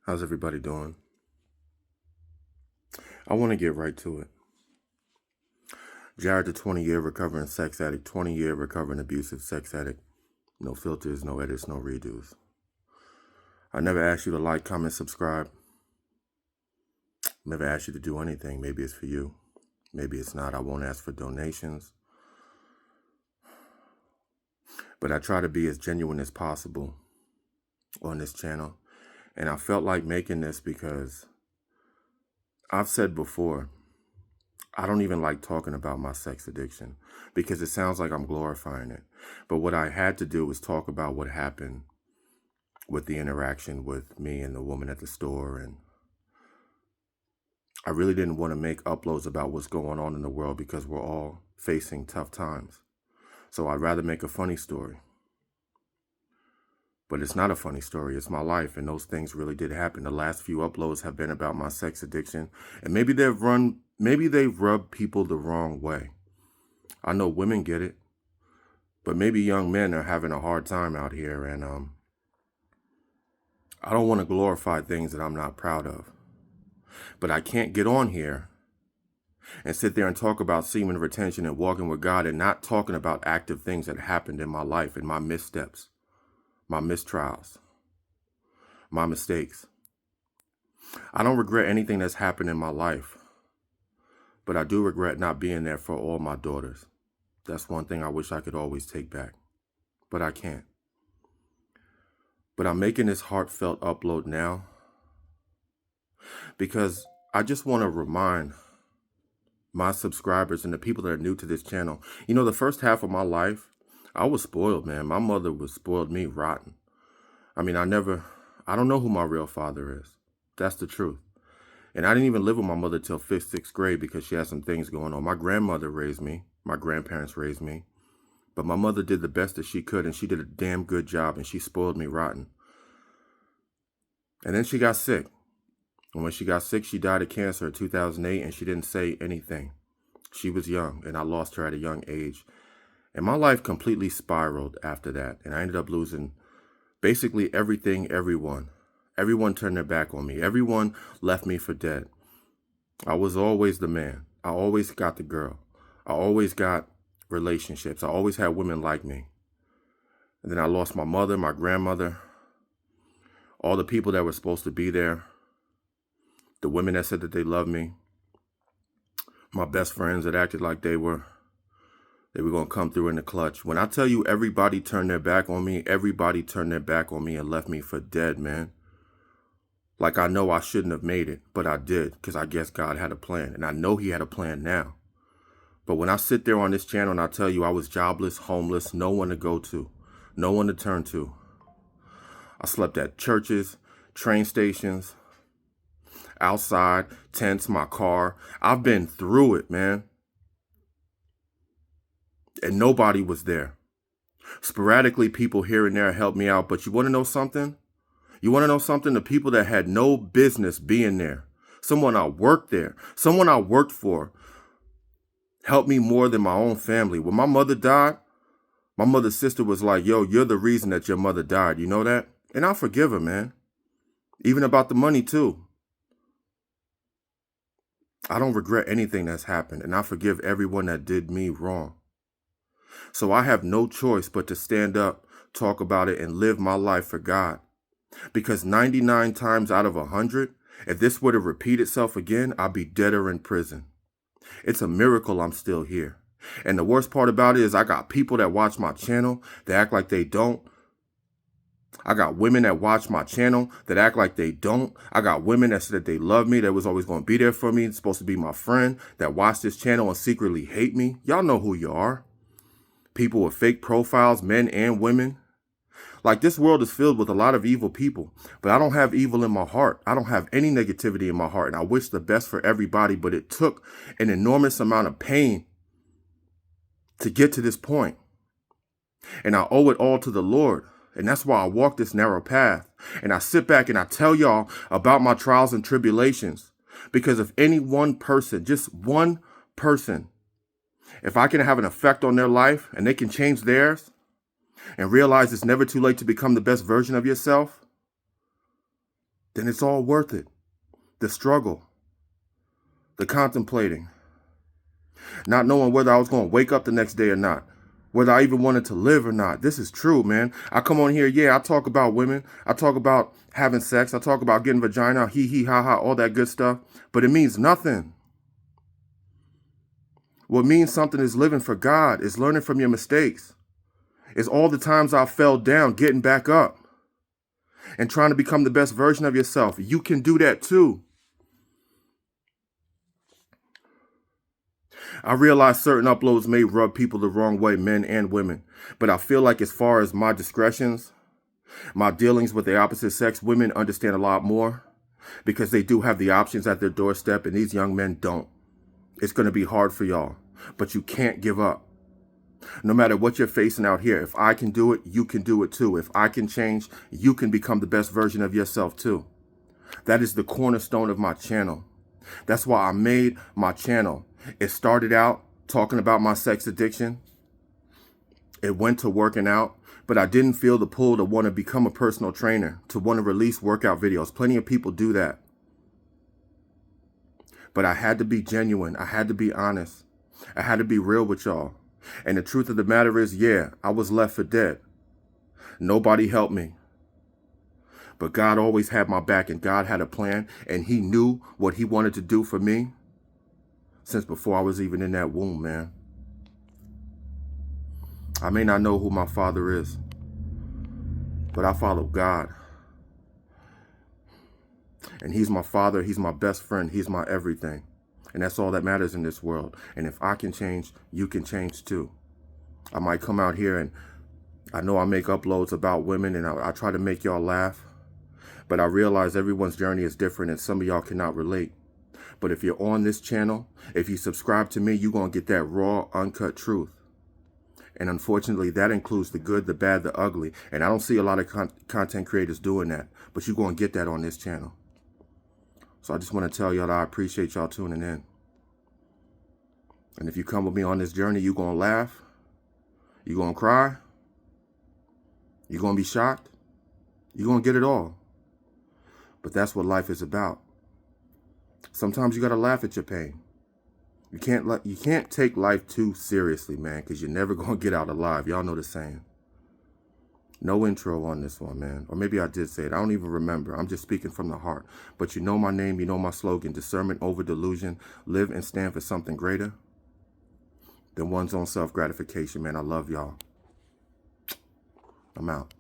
How's everybody doing? I want to get right to it. Jared, the 20-year recovering sex addict, 20-year recovering abusive sex addict. No filters, no edits, no redos. I never asked you to like, comment, subscribe. Never asked you to do anything. Maybe it's for you. Maybe it's not. I won't ask for donations. But I try to be as genuine as possible on this channel. And I felt like making this because I've said before, I don't even like talking about my sex addiction because it sounds like I'm glorifying it. But what I had to do was talk about what happened with the interaction with me and the woman at the store. And I really didn't want to make uploads about what's going on in the world because we're all facing tough times. So I'd rather make a funny story. But it's not a funny story. It's my life. And those things really did happen. The last few uploads have been about my sex addiction. And maybe they've rubbed people the wrong way. I know women get it. But maybe young men are having a hard time out here. And I don't want to glorify things that I'm not proud of. But I can't get on here and sit there and talk about semen retention and walking with God and not talking about active things that happened in my life and my missteps, my mistrials, my mistakes. I don't regret anything that's happened in my life, but I do regret not being there for all my daughters. That's one thing I wish I could always take back, but I can't. But I'm making this heartfelt upload now because I just want to remind my subscribers and the people that are new to this channel. You know, the first half of my life, I was spoiled, man. My mother spoiled me rotten. I mean, I don't know who my real father is. That's the truth. And I didn't even live with my mother till 5th, 6th grade because she had some things going on. My grandmother raised me. My grandparents raised me. But my mother did the best that she could, and she did a damn good job, and she spoiled me rotten. And then she got sick. And when she got sick, she died of cancer in 2008, and she didn't say anything. She was young, and I lost her at a young age. And my life completely spiraled after that, and I ended up losing basically everything, everyone. Everyone turned their back on me. Everyone left me for dead. I was always the man. I always got the girl. I always got relationships. I always had women like me. And then I lost my mother, my grandmother, all the people that were supposed to be there, the women that said that they loved me, my best friends that acted like they were going to come through in the clutch. When I tell you everybody turned their back on me, everybody turned their back on me and left me for dead, man. Like, I know I shouldn't have made it, but I did because I guess God had a plan. And I know he had a plan now. But when I sit there on this channel and I tell you I was jobless, homeless, no one to go to, no one to turn to. I slept at churches, train stations, outside, tents, my car. I've been through it, man. And nobody was there. Sporadically, people here and there helped me out. But you want to know something? You want to know something? The people that had no business being there, someone I worked there, someone I worked for, helped me more than my own family. When my mother died, my mother's sister was like, yo, you're the reason that your mother died. You know that? And I forgive her, man. Even about the money, too. I don't regret anything that's happened, and I forgive everyone that did me wrong. So I have no choice but to stand up, talk about it, and live my life for God. Because 99 times out of 100, if this were to repeat itself again, I'd be dead or in prison. It's a miracle I'm still here. And the worst part about it is I got people that watch my channel that act like they don't. I got women that watch my channel that act like they don't. I got women that said that they love me, that was always going to be there for me, it's supposed to be my friend, that watch this channel and secretly hate me. Y'all know who you are. People with fake profiles, men and women. Like, this world is filled with a lot of evil people, but I don't have evil in my heart. I don't have any negativity in my heart, and I wish the best for everybody, but it took an enormous amount of pain to get to this point. And I owe it all to the Lord. And that's why I walk this narrow path. And I sit back and I tell y'all about my trials and tribulations. Because if any one person, just one person, if I can have an effect on their life and they can change theirs and realize it's never too late to become the best version of yourself, then it's all worth it. The struggle, the contemplating, not knowing whether I was going to wake up the next day or not, whether I even wanted to live or not. This is true, man. I come on here, yeah, I talk about women. I talk about having sex. I talk about getting vagina, hee hee, ha ha, all that good stuff. But it means nothing. What means something is living for God, is learning from your mistakes, is all the times I fell down, getting back up and trying to become the best version of yourself. You can do that too. I realize certain uploads may rub people the wrong way, men and women, but I feel like as far as my discretions, my dealings with the opposite sex, women understand a lot more because they do have the options at their doorstep and these young men don't. It's going to be hard for y'all, but you can't give up. No matter what you're facing out here, if I can do it, you can do it too. If I can change, you can become the best version of yourself too. That is the cornerstone of my channel. That's why I made my channel. It started out talking about my sex addiction. It went to working out, but I didn't feel the pull to want to become a personal trainer, to want to release workout videos. Plenty of people do that. But I had to be genuine. I had to be honest. I had to be real with y'all. And the truth of the matter is, yeah, I was left for dead. Nobody helped me. But God always had my back, and God had a plan, and he knew what he wanted to do for me since before I was even in that womb, man. I may not know who my father is, but I follow God. And he's my father, he's my best friend, he's my everything. And that's all that matters in this world. And if I can change, you can change too. I might come out here and I know I make uploads about women and I try to make y'all laugh. But I realize everyone's journey is different and some of y'all cannot relate. But if you're on this channel, if you subscribe to me, you're going to get that raw, uncut truth. And unfortunately, that includes the good, the bad, the ugly. And I don't see a lot of content creators doing that. But you're going to get that on this channel. So I just want to tell y'all that I appreciate y'all tuning in. And if you come with me on this journey, you're going to laugh. You're going to cry. You're going to be shocked. You're going to get it all. But that's what life is about. Sometimes you got to laugh at your pain. You can't take life too seriously, man, because you're never going to get out alive. Y'all know the saying. No intro on this one, man. Or maybe I did say it. I don't even remember. I'm just speaking from the heart. But you know my name. You know my slogan. Discernment over delusion. Live and stand for something greater than one's own self-gratification, man. I love y'all. I'm out.